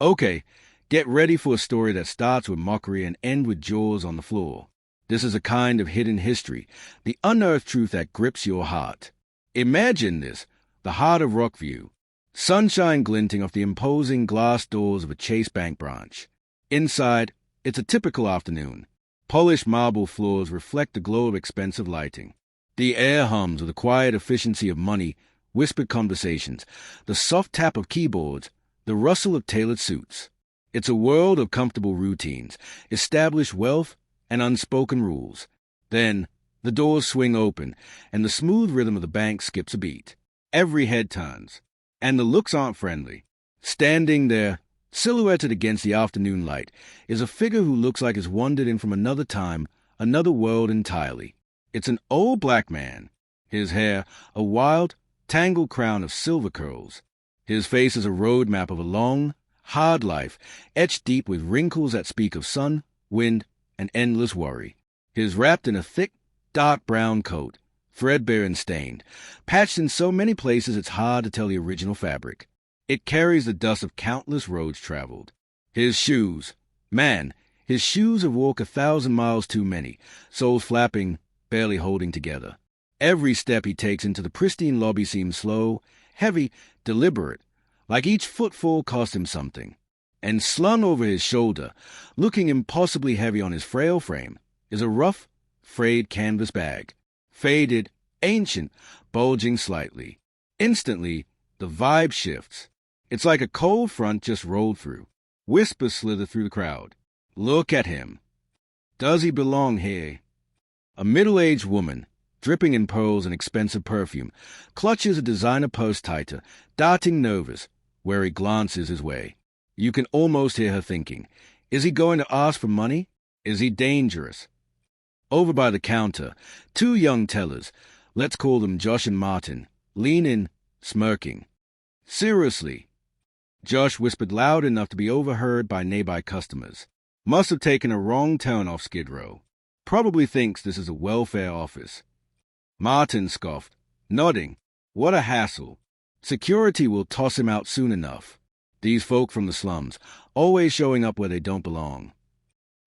Okay, get ready for a story that starts with mockery and ends with jaws on the floor. This is a kind of hidden history, the unearthed truth that grips your heart. Imagine this, the heart of Rockview. Sunshine glinting off the imposing glass doors of a Chase Bank branch. Inside, it's a typical afternoon. Polished marble floors reflect the glow of expensive lighting. The air hums with the quiet efficiency of money, whispered conversations, the soft tap of keyboards, the rustle of tailored suits. It's a world of comfortable routines, established wealth, and unspoken rules. Then, the doors swing open, and the smooth rhythm of the bank skips a beat. Every head turns, and the looks aren't friendly. Standing there, silhouetted against the afternoon light, is a figure who looks like he's wandered in from another time, another world entirely. It's an old black man. His hair, a wild, tangled crown of silver curls. His face is a road map of a long, hard life, etched deep with wrinkles that speak of sun, wind, and endless worry. He is wrapped in a thick, dark brown coat, threadbare and stained, patched in so many places it's hard to tell the original fabric. It carries the dust of countless roads traveled. His shoes. Man, his shoes have walked 1,000 miles too many, soles flapping, barely holding together. Every step he takes into the pristine lobby seems slow, heavy, deliberate, like each footfall cost him something. And slung over his shoulder, looking impossibly heavy on his frail frame, is a rough, frayed canvas bag. Faded, ancient, bulging slightly. Instantly, the vibe shifts. It's like a cold front just rolled through. Whispers slither through the crowd. Look at him. Does he belong here? A middle-aged woman, dripping in pearls and expensive perfume, clutches a designer purse tighter, darting nervous, where he glances his way. You can almost hear her thinking, is he going to ask for money? Is he dangerous? Over by the counter, two young tellers, let's call them Josh and Martin, lean in, smirking. Seriously, Josh whispered loud enough to be overheard by nearby customers. Must have taken a wrong turn off Skid Row. Probably thinks this is a welfare office. Martin scoffed, nodding. What a hassle. Security will toss him out soon enough. These folk from the slums, always showing up where they don't belong.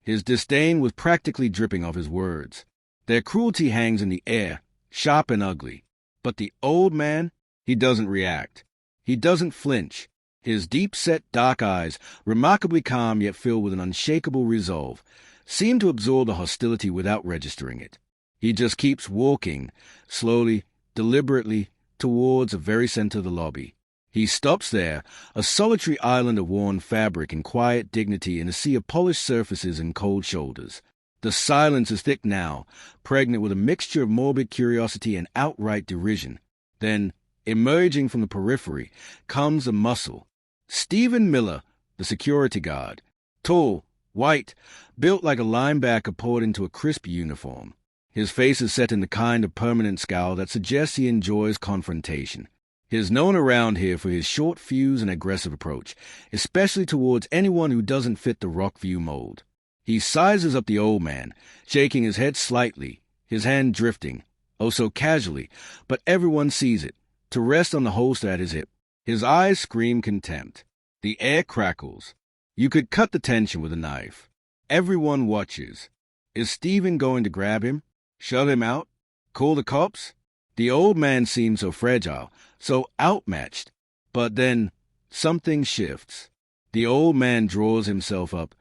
His disdain was practically dripping off his words. Their cruelty hangs in the air, sharp and ugly. But the old man, he doesn't react. He doesn't flinch. His deep-set dark eyes, remarkably calm yet filled with an unshakable resolve, seem to absorb the hostility without registering it. He just keeps walking, slowly, deliberately, towards the very center of the lobby. He stops there, a solitary island of worn fabric and quiet dignity in a sea of polished surfaces and cold shoulders. The silence is thick now, pregnant with a mixture of morbid curiosity and outright derision. Then, emerging from the periphery, comes a muscle. Stephen Miller, the security guard. Tall, white, built like a linebacker poured into a crisp uniform. His face is set in the kind of permanent scowl that suggests he enjoys confrontation. He is known around here for his short fuse and aggressive approach, especially towards anyone who doesn't fit the Rockview mold. He sizes up the old man, shaking his head slightly, his hand drifting, oh so casually, but everyone sees it, to rest on the holster at his hip. His eyes scream contempt. The air crackles. You could cut the tension with a knife. Everyone watches. Is Stephen going to grab him? Shut him out? Call the cops? The old man seems so fragile, so outmatched. But then, something shifts. The old man draws himself up,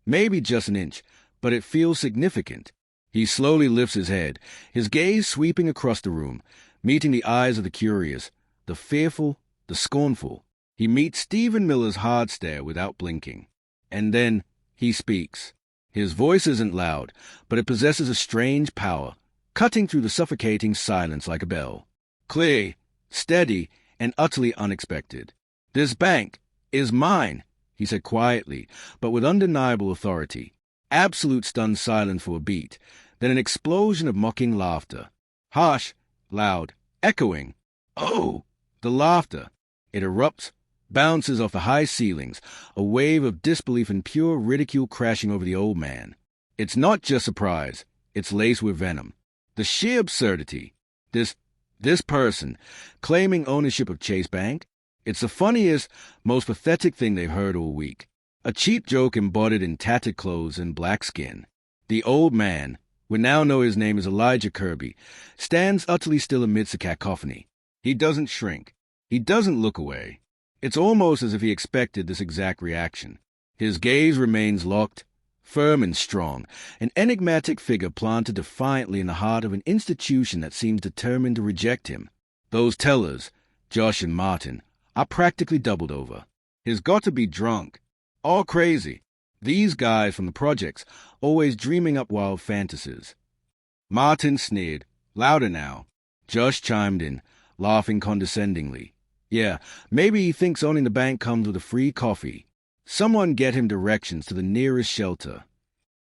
maybe just an inch, but it feels significant. He slowly lifts his head, his gaze sweeping across the room, meeting the eyes of the curious, the fearful, the scornful. He meets Stephen Miller's hard stare without blinking. And then he speaks. His voice isn't loud, but it possesses a strange power, cutting through the suffocating silence like a bell. Clear, steady, and utterly unexpected. This bank is mine, he said quietly, but with undeniable authority. Absolute stunned silence for a beat, then an explosion of mocking laughter. Harsh, loud, echoing. Oh! The laughter. It erupts, bounces off the high ceilings, a wave of disbelief and pure ridicule crashing over the old man. It's not just surprise, it's laced with venom. The sheer absurdity. This person, claiming ownership of Chase Bank, It's the funniest, most pathetic thing they've heard all week. A cheap joke embodied in tattered clothes and black skin. The old man, we now know his name is Elijah Kirby, stands utterly still amidst the cacophony. He doesn't shrink. He doesn't look away. It's almost as if he expected this exact reaction. His gaze remains locked, firm and strong, an enigmatic figure planted defiantly in the heart of an institution that seems determined to reject him. Those tellers, Josh and Martin, are practically doubled over. He's got to be drunk. All crazy. These guys from the projects, always dreaming up wild fantasies. Martin sneered, louder now. Josh chimed in, laughing condescendingly. Yeah, maybe he thinks owning the bank comes with a free coffee. Someone get him directions to the nearest shelter.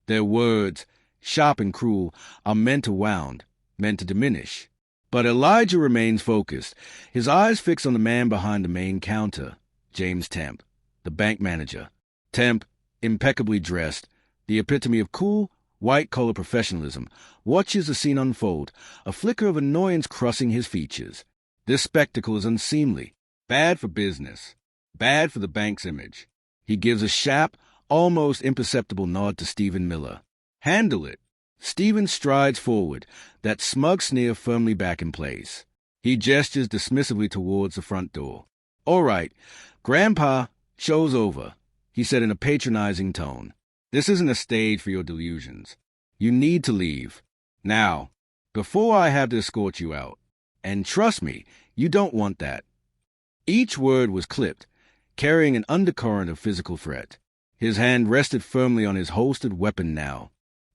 Their words, sharp and cruel, are meant to wound, meant to diminish. But Elijah remains focused, his eyes fixed on the man behind the main counter, James Temp, the bank manager. Temp, impeccably dressed, the epitome of cool, white-collar professionalism, watches the scene unfold, a flicker of annoyance crossing his features. This spectacle is unseemly, bad for business, bad for the bank's image. He gives a sharp, almost imperceptible nod to Stephen Miller. Handle it. Stephen strides forward, that smug sneer firmly back in place. He gestures dismissively towards the front door. All right, Grandpa, show's over, he said in a patronizing tone. This isn't a stage for your delusions. You need to leave. Now, before I have to escort you out. And trust me, you don't want that. Each word was clipped, carrying an undercurrent of physical threat. His hand rested firmly on his holstered weapon now.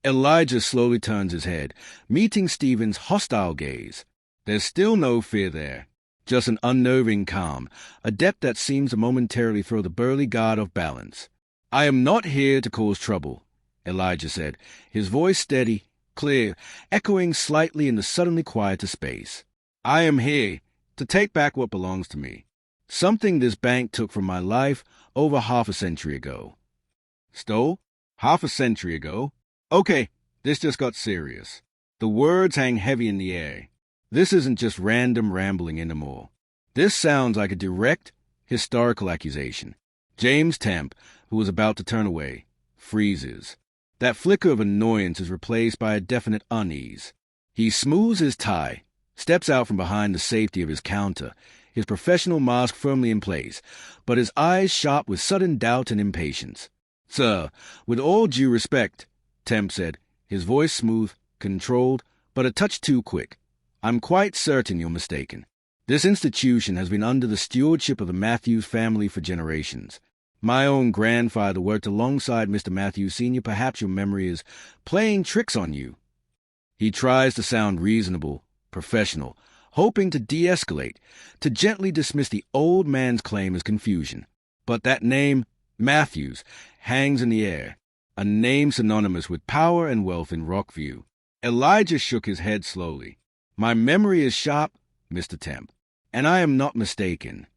Elijah slowly turns his head, meeting Stephen's hostile gaze. There's still no fear there, just an unnerving calm, a depth that seems to momentarily throw the burly guard off balance. I am not here to cause trouble, Elijah said, his voice steady, clear, echoing slightly in the suddenly quieter space. I am here to take back what belongs to me, something this bank took from my life over half a century ago. Stole? Half a century ago? Okay, this just got serious. The words hang heavy in the air. This isn't just random rambling anymore. This sounds like a direct, historical accusation. James Temp, who was about to turn away, freezes. That flicker of annoyance is replaced by a definite unease. He smooths his tie, steps out from behind the safety of his counter, his professional mask firmly in place, but his eyes sharp with sudden doubt and impatience. Sir, with all due respect, Temp said, his voice smooth, controlled, but a touch too quick. I'm quite certain you're mistaken. This institution has been under the stewardship of the Matthews family for generations. My own grandfather worked alongside Mr. Matthews Sr. Perhaps your memory is playing tricks on you. He tries to sound reasonable, professional, hoping to de-escalate, to gently dismiss the old man's claim as confusion. But that name, Matthews, hangs in the air, a name synonymous with power and wealth in Rockview. Elijah shook his head slowly. My memory is sharp, Mr. Temp, and I am not mistaken.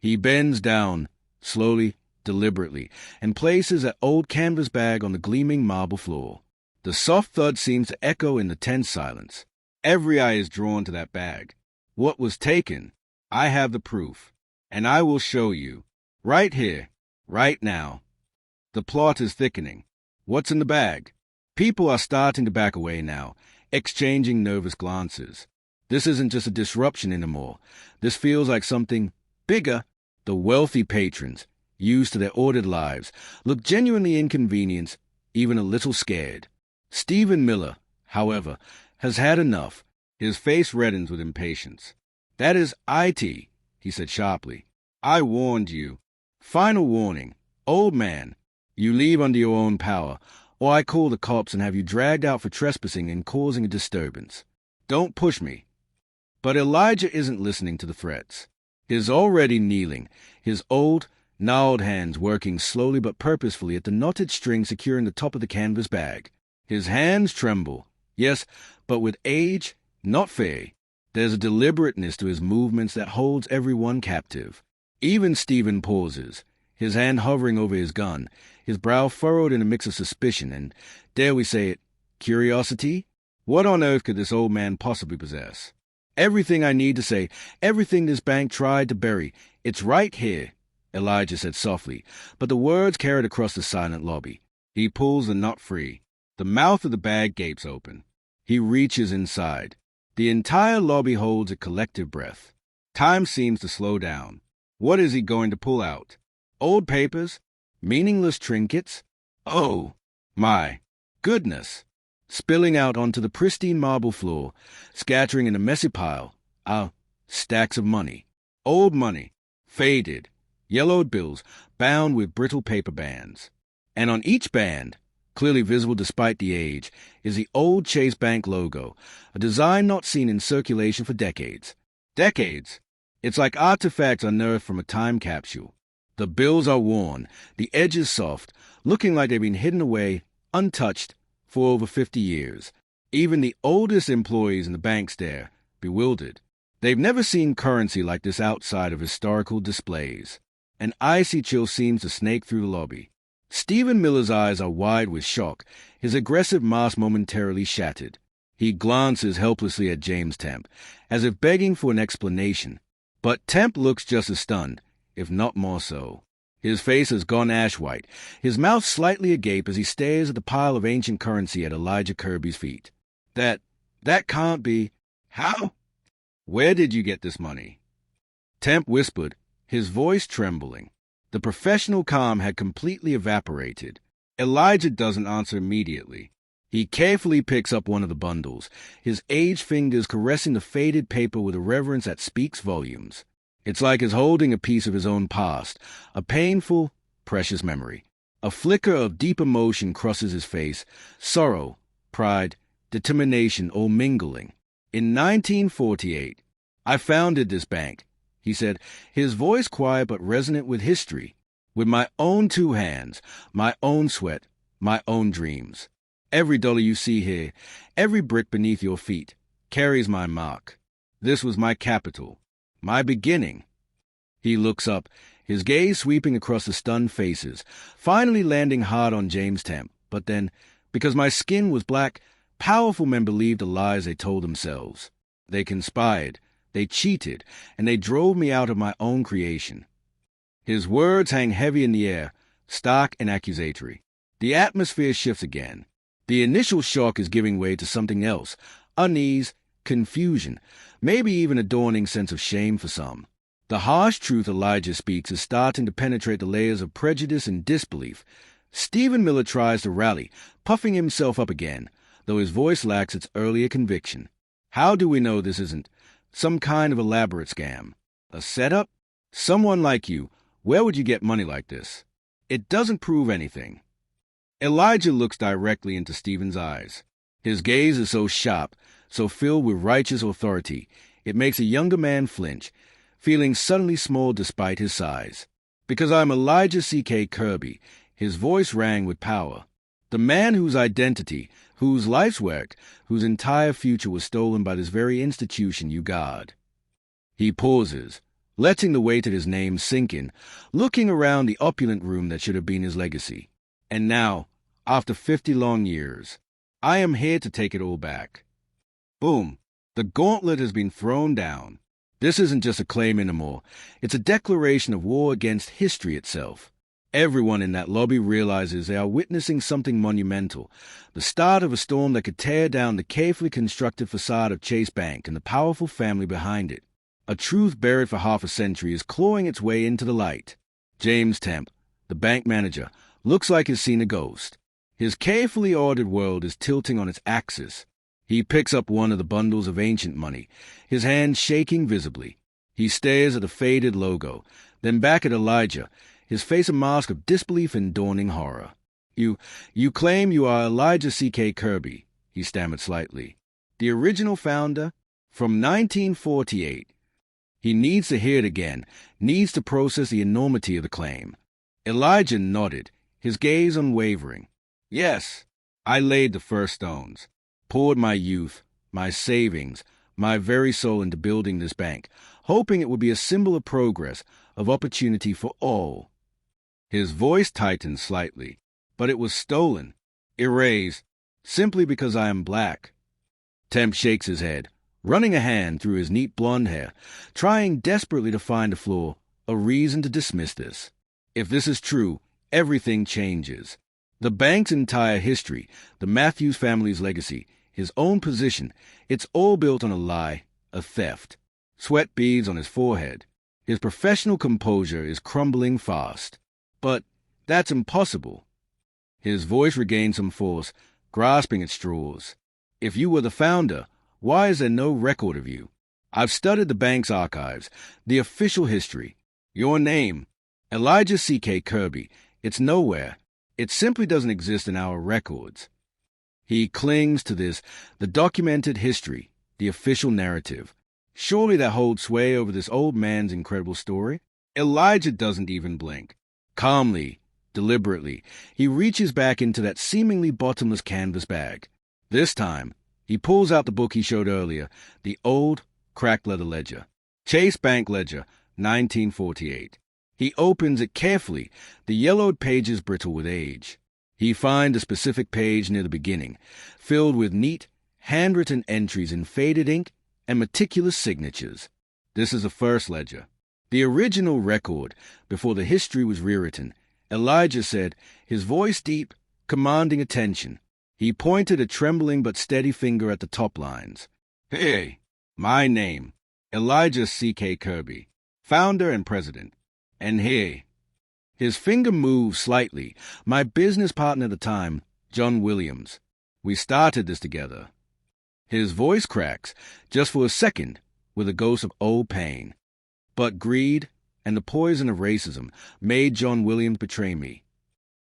He bends down, slowly, deliberately, and places an old canvas bag on the gleaming marble floor. The soft thud seems to echo in the tense silence. Every eye is drawn to that bag. What was taken? I have the proof, and I will show you. Right here, right now. The plot is thickening. What's in the bag? People are starting to back away now, exchanging nervous glances. This isn't just a disruption anymore. This feels like something bigger. The wealthy patrons, used to their ordered lives, look genuinely inconvenienced, even a little scared. Stephen Miller, however, has had enough. His face reddens with impatience. That is IT, he said sharply. I warned you. Final warning. Old man, you leave under your own power, or I call the cops and have you dragged out for trespassing and causing a disturbance. Don't push me. But Elijah isn't listening to the threats. He's already kneeling, his old, gnarled hands working slowly but purposefully at the knotted string securing the top of the canvas bag. His hands tremble. Yes, but with age, not fear. There's a deliberateness to his movements that holds everyone captive. Even Stephen pauses, his hand hovering over his gun, his brow furrowed in a mix of suspicion and, dare we say it, curiosity? What on earth could this old man possibly possess? Everything I need to say, everything this bank tried to bury, it's right here, Elijah said softly, but the words carried across the silent lobby. He pulls the nut free. The mouth of the bag gapes open. He reaches inside. The entire lobby holds a collective breath. Time seems to slow down. What is he going to pull out? Old papers? Meaningless trinkets? Oh, my goodness! Spilling out onto the pristine marble floor, scattering in a messy pile, are stacks of money. Old money, faded, yellowed bills, bound with brittle paper bands. And on each band, clearly visible despite the age, is the old Chase Bank logo, a design not seen in circulation for decades. Decades! It's like artifacts unearthed from a time capsule. The bills are worn, the edges soft, looking like they've been hidden away, untouched, for over 50 years. Even the oldest employees in the bank stare, bewildered. They've never seen currency like this outside of historical displays. An icy chill seems to snake through the lobby. Stephen Miller's eyes are wide with shock, his aggressive mask momentarily shattered. He glances helplessly at James Temp, as if begging for an explanation. But Temp looks just as stunned, if not more so. His face has gone ash-white, his mouth slightly agape as he stares at the pile of ancient currency at Elijah Kirby's feet. That can't be. How? Where did you get this money? Temp whispered, his voice trembling. The professional calm had completely evaporated. Elijah doesn't answer immediately. He carefully picks up one of the bundles, his aged fingers caressing the faded paper with a reverence that speaks volumes. It's like he's holding a piece of his own past, a painful, precious memory. A flicker of deep emotion crosses his face, sorrow, pride, determination all mingling. In 1948, I founded this bank, he said, his voice quiet but resonant with history, with my own 2 hands, my own sweat, my own dreams. Every dollar you see here, every brick beneath your feet, carries my mark. This was my capital. My beginning. He looks up, his gaze sweeping across the stunned faces, finally landing hard on James Temp. But then, because my skin was black, powerful men believed the lies they told themselves. They conspired, they cheated, and they drove me out of my own creation. His words hang heavy in the air, stark and accusatory. The atmosphere shifts again. The initial shock is giving way to something else, unease, confusion, maybe even a dawning sense of shame for some. The harsh truth Elijah speaks is starting to penetrate the layers of prejudice and disbelief. Stephen Miller tries to rally, puffing himself up again, though his voice lacks its earlier conviction. How do we know this isn't some kind of elaborate scam? A setup? Someone like you, where would you get money like this? It doesn't prove anything. Elijah looks directly into Stephen's eyes. His gaze is so sharp, so filled with righteous authority, it makes a younger man flinch, feeling suddenly small despite his size. Because I'm Elijah C.K. Kirby, his voice rang with power. The man whose identity, whose life's work, whose entire future was stolen by this very institution you guard. He pauses, letting the weight of his name sink in, looking around the opulent room that should have been his legacy. And now, after 50 long years, I am here to take it all back. Boom. The gauntlet has been thrown down. This isn't just a claim anymore. It's a declaration of war against history itself. Everyone in that lobby realizes they are witnessing something monumental, the start of a storm that could tear down the carefully constructed facade of Chase Bank and the powerful family behind it. A truth buried for half a century is clawing its way into the light. James Temp, the bank manager, looks like he's seen a ghost. His carefully ordered world is tilting on its axis. He picks up one of the bundles of ancient money, his hand shaking visibly. He stares at the faded logo, then back at Elijah, his face a mask of disbelief and dawning horror. You claim you are Elijah C.K. Kirby, he stammered slightly. The original founder? From 1948. He needs to hear it again, needs to process the enormity of the claim. Elijah nodded, his gaze unwavering. Yes, I laid the first stones, poured my youth, my savings, my very soul into building this bank, hoping it would be a symbol of progress, of opportunity for all. His voice tightened slightly, but it was stolen, erased, simply because I am black. Temp shakes his head, running a hand through his neat blonde hair, trying desperately to find a flaw, a reason to dismiss this. If this is true, everything changes. The bank's entire history, the Matthews family's legacy, his own position, it's all built on a lie, a theft. Sweat beads on his forehead. His professional composure is crumbling fast. But that's impossible. His voice regained some force, grasping at straws. If you were the founder, why is there no record of you? I've studied the bank's archives, the official history. Your name, Elijah C.K. Kirby, it's nowhere. It simply doesn't exist in our records. He clings to this, the documented history, the official narrative. Surely that holds sway over this old man's incredible story? Elijah doesn't even blink. Calmly, deliberately, he reaches back into that seemingly bottomless canvas bag. This time, he pulls out the book he showed earlier, the old, cracked leather ledger. Chase Bank Ledger, 1948. He opens it carefully, the yellowed pages brittle with age. He finds a specific page near the beginning, filled with neat, handwritten entries in faded ink and meticulous signatures. This is the first ledger. The original record, before the history was rewritten. Elijah said, his voice deep, commanding attention. He pointed a trembling but steady finger at the top lines. Hey, my name, Elijah C.K. Kirby, founder and president. And hey. His finger moved slightly. My business partner at the time, John Williams. We started this together. His voice cracks, just for a second, with a ghost of old pain. But greed and the poison of racism made John Williams betray me.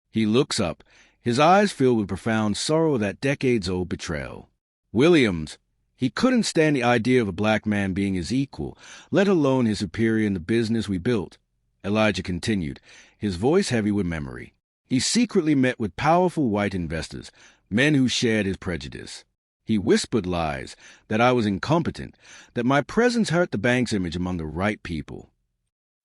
He looks up, his eyes filled with profound sorrow of that decades-old betrayal. Williams, he couldn't stand the idea of a black man being his equal, let alone his superior in the business we built. Elijah continued, his voice heavy with memory. He secretly met with powerful white investors, men who shared his prejudice. He whispered lies, that I was incompetent, that my presence hurt the bank's image among the right people.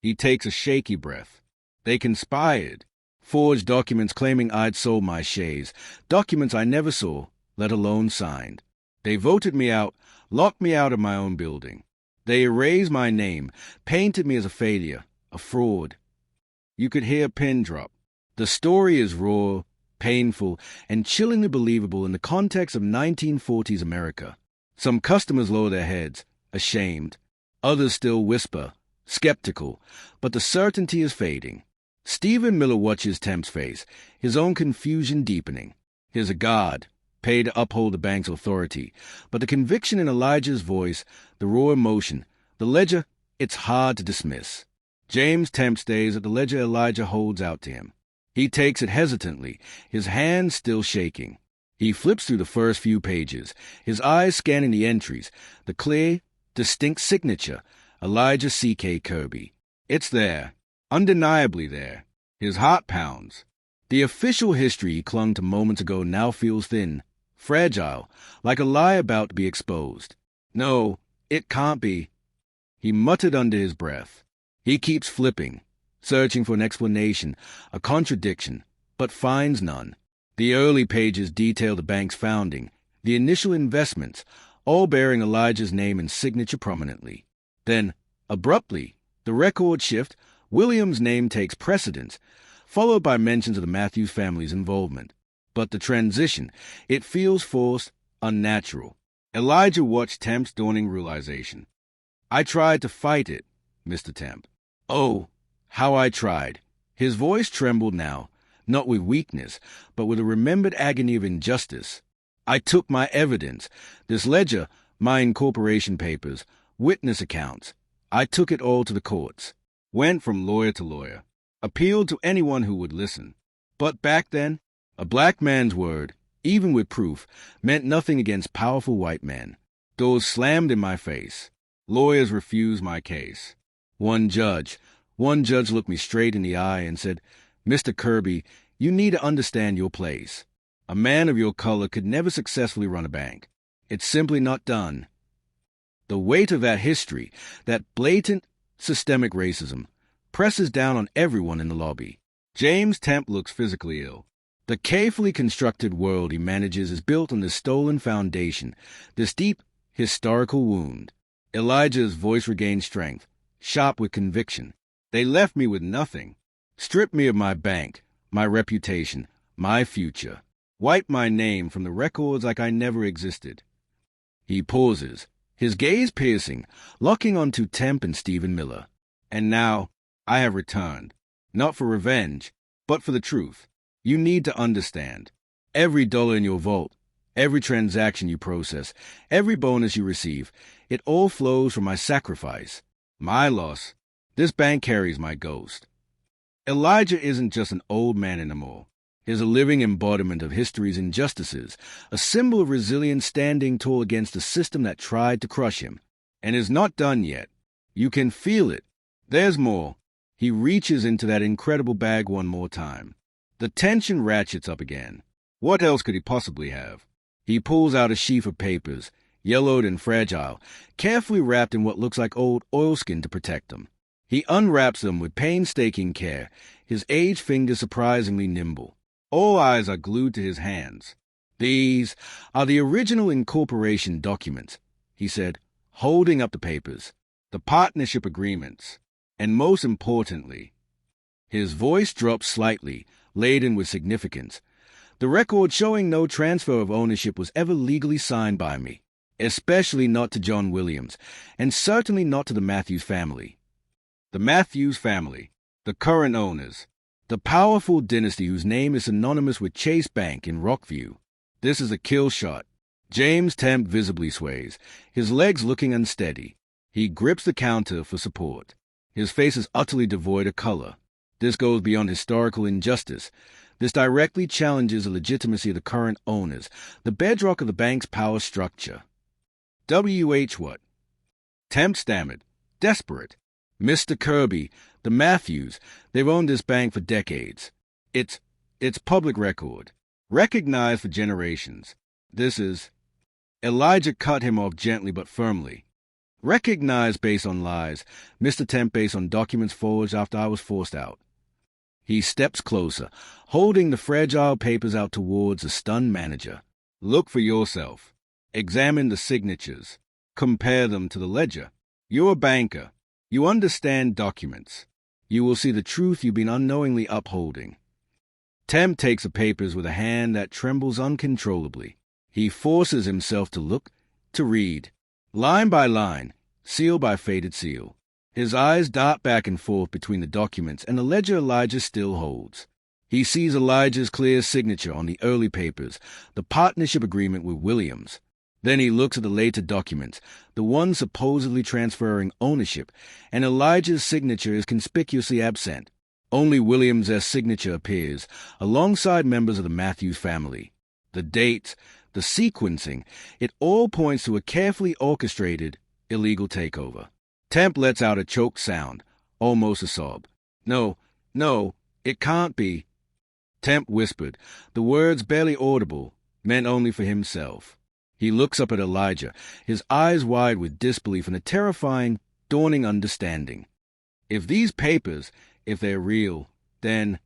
He takes a shaky breath. They conspired, forged documents claiming I'd sold my shares, documents I never saw, let alone signed. They voted me out, locked me out of my own building. They erased my name, painted me as a failure, a fraud. You could hear a pin drop. The story is raw, painful, and chillingly believable in the context of 1940s America. Some customers lower their heads, ashamed. Others still whisper, skeptical, but the certainty is fading. Stephen Miller watches Temp's face, his own confusion deepening. He's a god, paid to uphold the bank's authority, but the conviction in Elijah's voice, the raw emotion, the ledger, it's hard to dismiss. James Temp stays at the ledger Elijah holds out to him. He takes it hesitantly, his hand still shaking. He flips through the first few pages, his eyes scanning the entries, the clear, distinct signature, Elijah C.K. Kirby. It's there, undeniably there. His heart pounds. The official history he clung to moments ago now feels thin, fragile, like a lie about to be exposed. No, it can't be. He muttered under his breath. He keeps flipping, searching for an explanation, a contradiction, but finds none. The early pages detail the bank's founding, the initial investments, all bearing Elijah's name and signature prominently. Then, abruptly, the record shift, Williams' name takes precedence, followed by mentions of the Matthews family's involvement. But the transition, it feels forced, unnatural. Elijah watched Temp's dawning realization. I tried to fight it, Mr. Temp. Oh, how I tried. His voice trembled now, not with weakness, but with a remembered agony of injustice. I took my evidence, this ledger, my incorporation papers, witness accounts. I took it all to the courts, went from lawyer to lawyer, appealed to anyone who would listen. But back then, a black man's word, even with proof, meant nothing against powerful white men. Doors slammed in my face. Lawyers refused my case. One judge looked me straight in the eye and said, Mr. Kirby, you need to understand your place. A man of your color could never successfully run a bank. It's simply not done. The weight of that history, that blatant, systemic racism, presses down on everyone in the lobby. James Temp looks physically ill. The carefully constructed world he manages is built on this stolen foundation, this deep, historical wound. Elijah's voice regained strength, sharp with conviction. They left me with nothing. Stripped me of my bank, my reputation, my future. Wiped my name from the records like I never existed. He pauses, his gaze piercing, locking onto Temp and Stephen Miller. And now, I have returned. Not for revenge, but for the truth. You need to understand. Every dollar in your vault, every transaction you process, every bonus you receive, it all flows from my sacrifice, my loss. This bank carries my ghost. Elijah isn't just an old man anymore. He's a living embodiment of history's injustices, a symbol of resilience standing tall against a system that tried to crush him. And is not done yet. You can feel it. There's more. He reaches into that incredible bag one more time. The tension ratchets up again. What else could he possibly have? He pulls out a sheaf of papers, yellowed and fragile, carefully wrapped in what looks like old oilskin to protect them. He unwraps them with painstaking care, his aged fingers surprisingly nimble. All eyes are glued to his hands. These are the original incorporation documents, he said, holding up the papers, the partnership agreements, and most importantly, his voice dropped slightly, laden with significance. The record showing no transfer of ownership was ever legally signed by me, especially not to John Williams, and certainly not to the Matthews family. The Matthews family, the current owners, the powerful dynasty whose name is synonymous with Chase Bank in Rockview. This is a kill shot. James Temp visibly sways, his legs looking unsteady. He grips the counter for support. His face is utterly devoid of color. This goes beyond historical injustice. This directly challenges the legitimacy of the current owners, the bedrock of the bank's power structure. W.H. what? Temp stammered, desperate. Mr. Kirby, the Matthews, they've owned this bank for decades. It's public record, recognized for generations. This is... Elijah cut him off gently but firmly. Recognized based on lies, Mr. Temp based on documents forged after I was forced out. He steps closer, holding the fragile papers out towards the stunned manager. Look for yourself. Examine the signatures. Compare them to the ledger. You're a banker. You understand documents. You will see the truth you've been unknowingly upholding. Temp takes the papers with a hand that trembles uncontrollably. He forces himself to look, to read. Line by line, seal by faded seal. His eyes dart back and forth between the documents and the ledger Elijah still holds. He sees Elijah's clear signature on the early papers, the partnership agreement with Williams. Then he looks at the later documents, the one supposedly transferring ownership, and Elijah's signature is conspicuously absent. Only Williams' signature appears, alongside members of the Matthews family. The dates, the sequencing, it all points to a carefully orchestrated, illegal takeover. Temp lets out a choked sound, almost a sob. No, it can't be. Temp whispered, the words barely audible, meant only for himself. He looks up at Elijah, his eyes wide with disbelief and a terrifying, dawning understanding. If these papers, if they're real, then...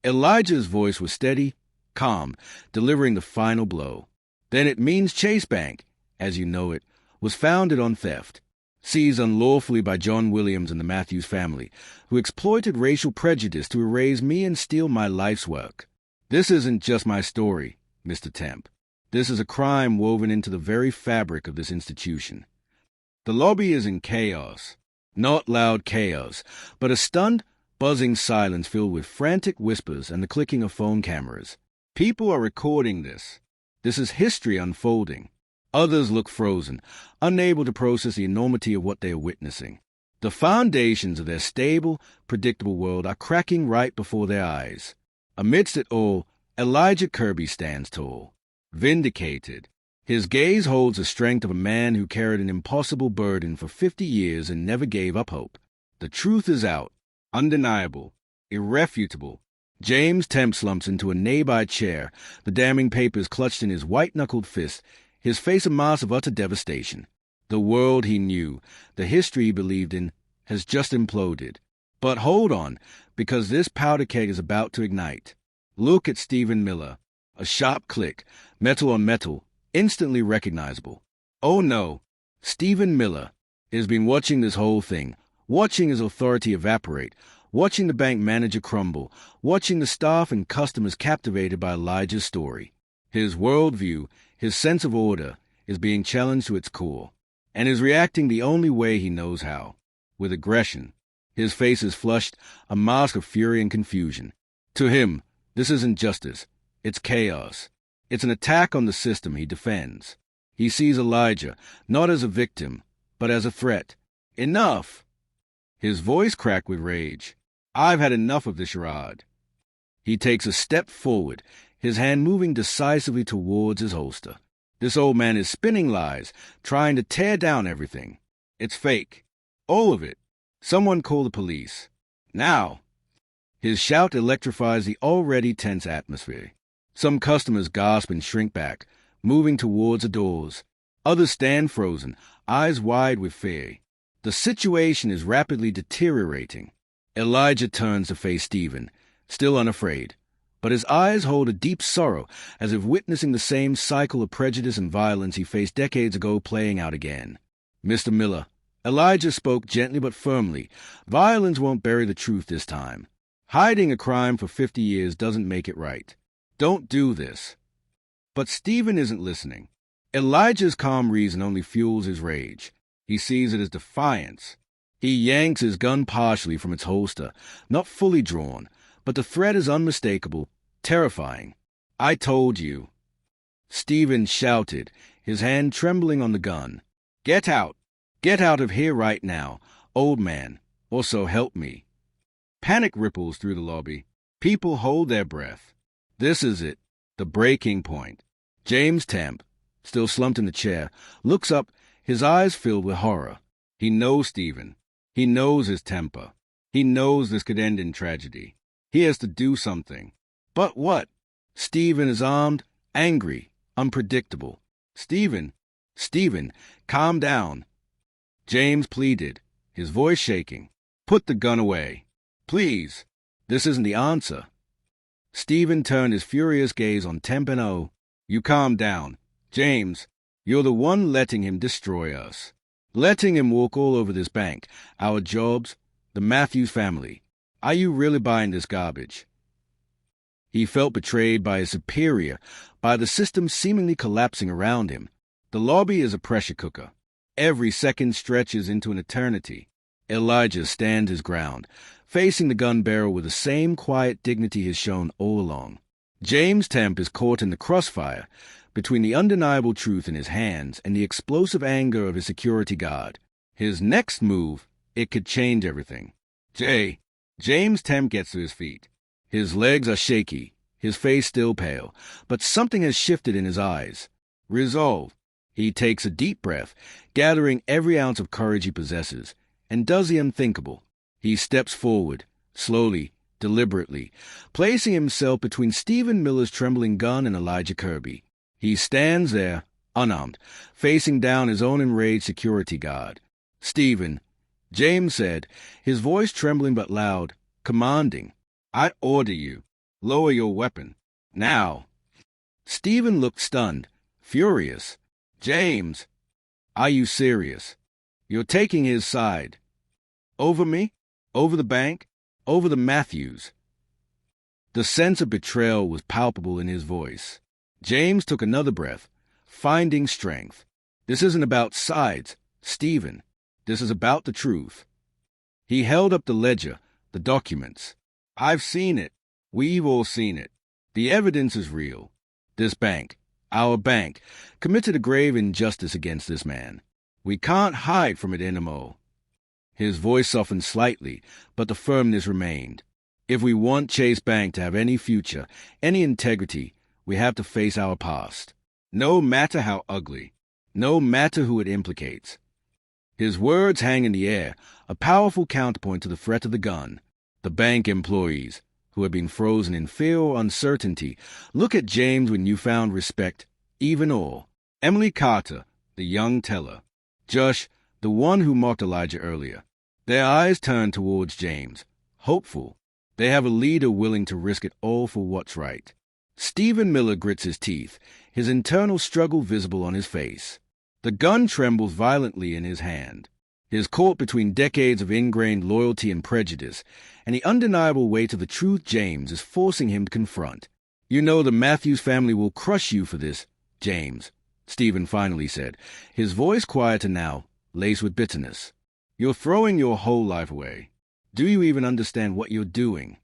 Elijah's voice was steady, calm, delivering the final blow. Then it means Chase Bank, as you know it, was founded on theft, seized unlawfully by John Williams and the Matthews family, who exploited racial prejudice to erase me and steal my life's work. This isn't just my story, Mr. Temp. This is a crime woven into the very fabric of this institution. The lobby is in chaos. Not loud chaos, but a stunned, buzzing silence filled with frantic whispers and the clicking of phone cameras. People are recording this. This is history unfolding. Others look frozen, unable to process the enormity of what they are witnessing. The foundations of their stable, predictable world are cracking right before their eyes. Amidst it all, Elijah Kirby stands tall. Vindicated. His gaze holds the strength of a man who carried an impossible burden for 50 years and never gave up hope. The truth is out, undeniable, irrefutable. James Temp slumps into a nearby chair, the damning papers clutched in his white-knuckled fist, his face a mask of utter devastation. The world he knew, the history he believed in, has just imploded. But hold on, because this powder keg is about to ignite. Look at Stephen Miller. A sharp click, metal on metal, instantly recognizable. Oh no, Stephen Miller has been watching this whole thing, watching his authority evaporate, watching the bank manager crumble, watching the staff and customers captivated by Elijah's story. His worldview, his sense of order, is being challenged to its core, and is reacting the only way he knows how, with aggression. His face is flushed, a mask of fury and confusion. To him, this isn't justice, it's chaos. It's an attack on the system he defends. He sees Elijah not as a victim, but as a threat. Enough! His voice cracked with rage. I've had enough of this charade. He takes a step forward, his hand moving decisively towards his holster. This old man is spinning lies, trying to tear down everything. It's fake. All of it. Someone call the police. Now! His shout electrifies the already tense atmosphere. Some customers gasp and shrink back, moving towards the doors. Others stand frozen, eyes wide with fear. The situation is rapidly deteriorating. Elijah turns to face Stephen, still unafraid, but his eyes hold a deep sorrow, as if witnessing the same cycle of prejudice and violence he faced decades ago playing out again. Mr. Miller, Elijah spoke gently but firmly. Violence won't bury the truth this time. Hiding a crime for 50 years doesn't make it right. Don't do this. But Stephen isn't listening. Elijah's calm reason only fuels his rage. He sees it as defiance. He yanks his gun partially from its holster, not fully drawn, but the threat is unmistakable, terrifying. I told you. Stephen shouted, his hand trembling on the gun. Get out! Get out of here right now, old man, or so help me. Panic ripples through the lobby. People hold their breath. This is it, the breaking point. James Temp, still slumped in the chair, looks up, his eyes filled with horror. He knows Stephen. He knows his temper. He knows this could end in tragedy. He has to do something. But what? Stephen is armed, angry, unpredictable. Stephen, calm down. James pleaded, his voice shaking. Put the gun away. Please. This isn't the answer. Stephen turned his furious gaze on Temp and O. You calm down. James, you're the one letting him destroy us. Letting him walk all over this bank, our jobs, the Matthews family. Are you really buying this garbage? He felt betrayed by his superior, by the system seemingly collapsing around him. The lobby is a pressure cooker. Every second stretches into an eternity. Elijah stands his ground, facing the gun barrel with the same quiet dignity he has shown all along. James Temp is caught in the crossfire between the undeniable truth in his hands and the explosive anger of his security guard. His next move, it could change everything. James Temp gets to his feet. His legs are shaky, his face still pale, but something has shifted in his eyes. Resolve. He takes a deep breath, gathering every ounce of courage he possesses, and does the unthinkable. He steps forward, slowly, deliberately, placing himself between Stephen Miller's trembling gun and Elijah Kirby. He stands there, unarmed, facing down his own enraged security guard. Stephen, James said, his voice trembling but loud, commanding, I order you, lower your weapon. Now. Stephen looked stunned, furious. James, are you serious? You're taking his side. Over me? Over the bank? Over the Matthews? The sense of betrayal was palpable in his voice. James took another breath, finding strength. This isn't about sides, Stephen. This is about the truth. He held up the ledger, the documents. I've seen it. We've all seen it. The evidence is real. This bank, our bank, committed a grave injustice against this man. We can't hide from it anymore. His voice softened slightly, but the firmness remained. If we want Chase Bank to have any future, any integrity, we have to face our past. No matter how ugly. No matter who it implicates. His words hang in the air, a powerful counterpoint to the threat of the gun. The bank employees, who have been frozen in fear or uncertainty, look at James with newfound respect, even awe. Emily Carter, the young teller. Josh, the one who mocked Elijah earlier. Their eyes turn towards James, hopeful. They have a leader willing to risk it all for what's right. Stephen Miller grits his teeth, his internal struggle visible on his face. The gun trembles violently in his hand. He is caught between decades of ingrained loyalty and prejudice, and the undeniable weight of the truth James is forcing him to confront. "You know the Matthews family will crush you for this, James," Stephen finally said, his voice quieter now, laced with bitterness. "You're throwing your whole life away. Do you even understand what you're doing?"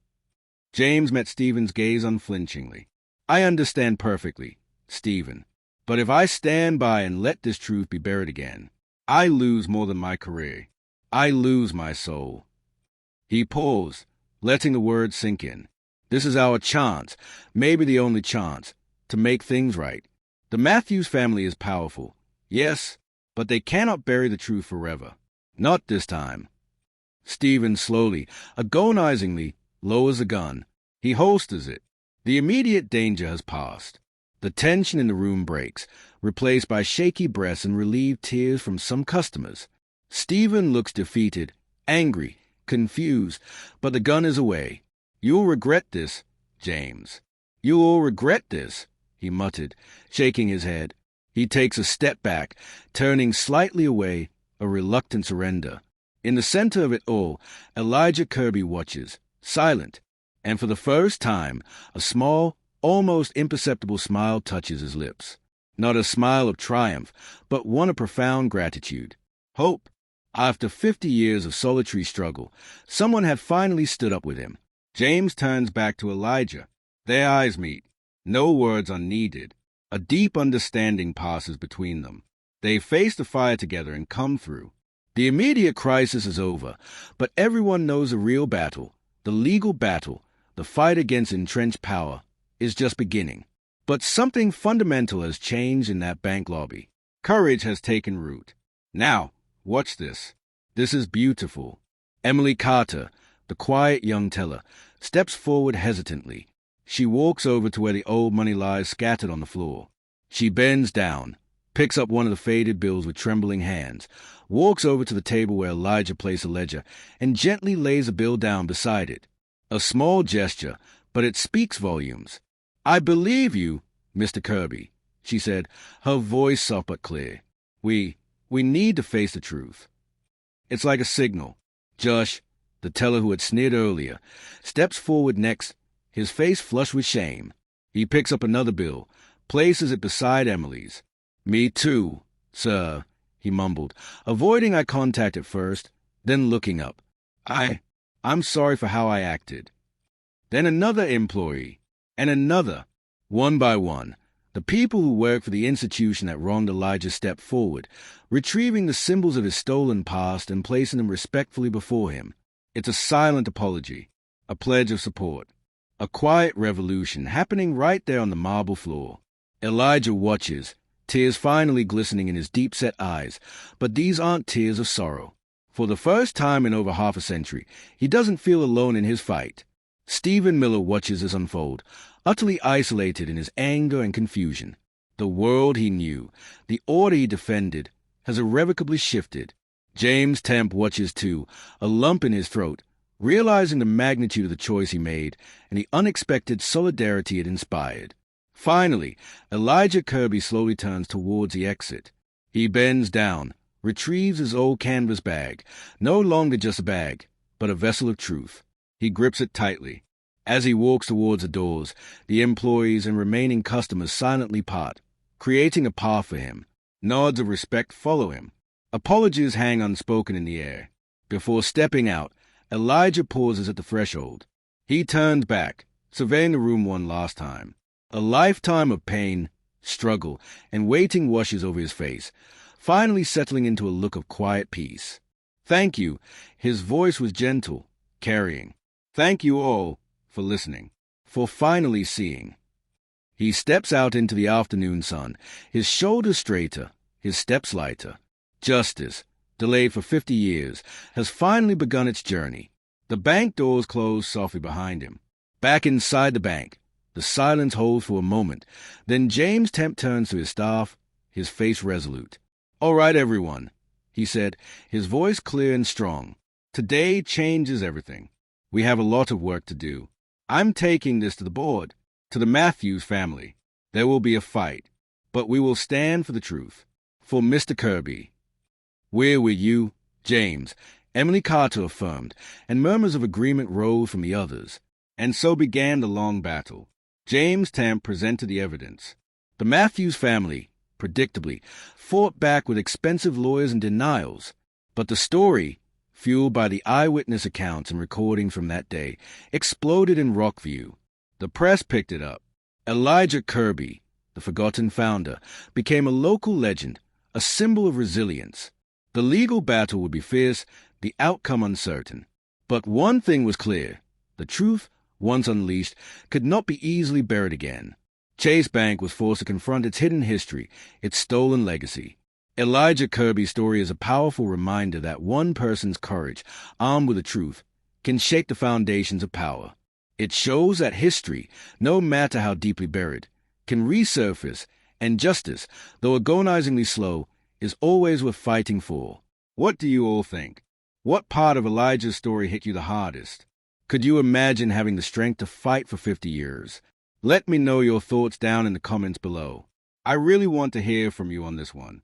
James met Stephen's gaze unflinchingly. "I understand perfectly, Stephen. But if I stand by and let this truth be buried again, I lose more than my career. I lose my soul." He paused, letting the words sink in. "This is our chance, maybe the only chance, to make things right. The Matthews family is powerful, yes, but they cannot bury the truth forever. Not this time." Stephen slowly, agonizingly, lowers the gun. He holsters it. The immediate danger has passed. The tension in the room breaks, replaced by shaky breaths and relieved tears from some customers. Stephen looks defeated, angry, confused, but the gun is away. "You'll regret this, James. You'll regret this," he muttered, shaking his head. He takes a step back, turning slightly away, a reluctant surrender. In the center of it all, Elijah Kirby watches, silent, and for the first time, a small, almost imperceptible smile touches his lips. Not a smile of triumph, but one of profound gratitude. Hope. After 50 years of solitary struggle, someone had finally stood up with him. James turns back to Elijah. Their eyes meet. No words are needed. A deep understanding passes between them. They face the fire together and come through. The immediate crisis is over, but everyone knows the real battle, the legal battle, the fight against entrenched power, is just beginning. But something fundamental has changed in that bank lobby. Courage has taken root. Now, watch this. This is beautiful. Emily Carter, the quiet young teller, steps forward hesitantly. She walks over to where the old money lies scattered on the floor. She bends down, picks up one of the faded bills with trembling hands, walks over to the table where Elijah placed a ledger, and gently lays a bill down beside it. A small gesture, but it speaks volumes. "I believe you, Mr. Kirby," she said, her voice soft but clear. We need to face the truth." It's like a signal. Josh, the teller who had sneered earlier, steps forward next, his face flushed with shame. He picks up another bill, places it beside Emily's. "Me too, sir," he mumbled, avoiding eye contact at first, then looking up. I'm sorry for how I acted." Then another employee, and another. One by one, the people who work for the institution that wronged Elijah stepped forward, retrieving the symbols of his stolen past and placing them respectfully before him. It's a silent apology, a pledge of support, a quiet revolution happening right there on the marble floor. Elijah watches, tears finally glistening in his deep-set eyes, but these aren't tears of sorrow. For the first time in over half a century, he doesn't feel alone in his fight. Stephen Miller watches this unfold, utterly isolated in his anger and confusion. The world he knew, the order he defended, has irrevocably shifted. James Temp watches too, a lump in his throat, realizing the magnitude of the choice he made and the unexpected solidarity it inspired. Finally, Elijah Kirby slowly turns towards the exit. He bends down, retrieves his old canvas bag, no longer just a bag, but a vessel of truth. He grips it tightly. As he walks towards the doors, the employees and remaining customers silently part, creating a path for him. Nods of respect follow him. Apologies hang unspoken in the air. Before stepping out, Elijah pauses at the threshold. He turns back, surveying the room one last time. A lifetime of pain, struggle, and waiting washes over his face, finally settling into a look of quiet peace. "Thank you." His voice was gentle, carrying. "Thank you all for listening, for finally seeing." He steps out into the afternoon sun, his shoulders straighter, his steps lighter. Justice, delayed for 50 years, has finally begun its journey. The bank doors close softly behind him. Back inside the bank, the silence holds for a moment. Then James Temp turns to his staff, his face resolute. "All right, everyone," he said, his voice clear and strong. "Today changes everything. We have a lot of work to do. I'm taking this to the board, to the Matthews family. There will be a fight, but we will stand for the truth. for Mr. Kirby. We're with you, James, Emily Carter affirmed, and murmurs of agreement rose from the others. And so began the long battle. James Tamp presented the evidence. The Matthews family, predictably, fought back with expensive lawyers and denials. But the story, fueled by the eyewitness accounts and recordings from that day, exploded in Rockview. The press picked it up. Elijah Kirby, the forgotten founder, became a local legend, a symbol of resilience. The legal battle would be fierce, the outcome uncertain. But one thing was clear. The truth, once unleashed, could not be easily buried again. Chase Bank was forced to confront its hidden history, its stolen legacy. Elijah Kirby's story is a powerful reminder that one person's courage, armed with the truth, can shake the foundations of power. It shows that history, no matter how deeply buried, can resurface, and justice, though agonizingly slow, is always worth fighting for. What do you all think? What part of Elijah's story hit you the hardest? Could you imagine having the strength to fight for 50 years? Let me know your thoughts down in the comments below. I really want to hear from you on this one.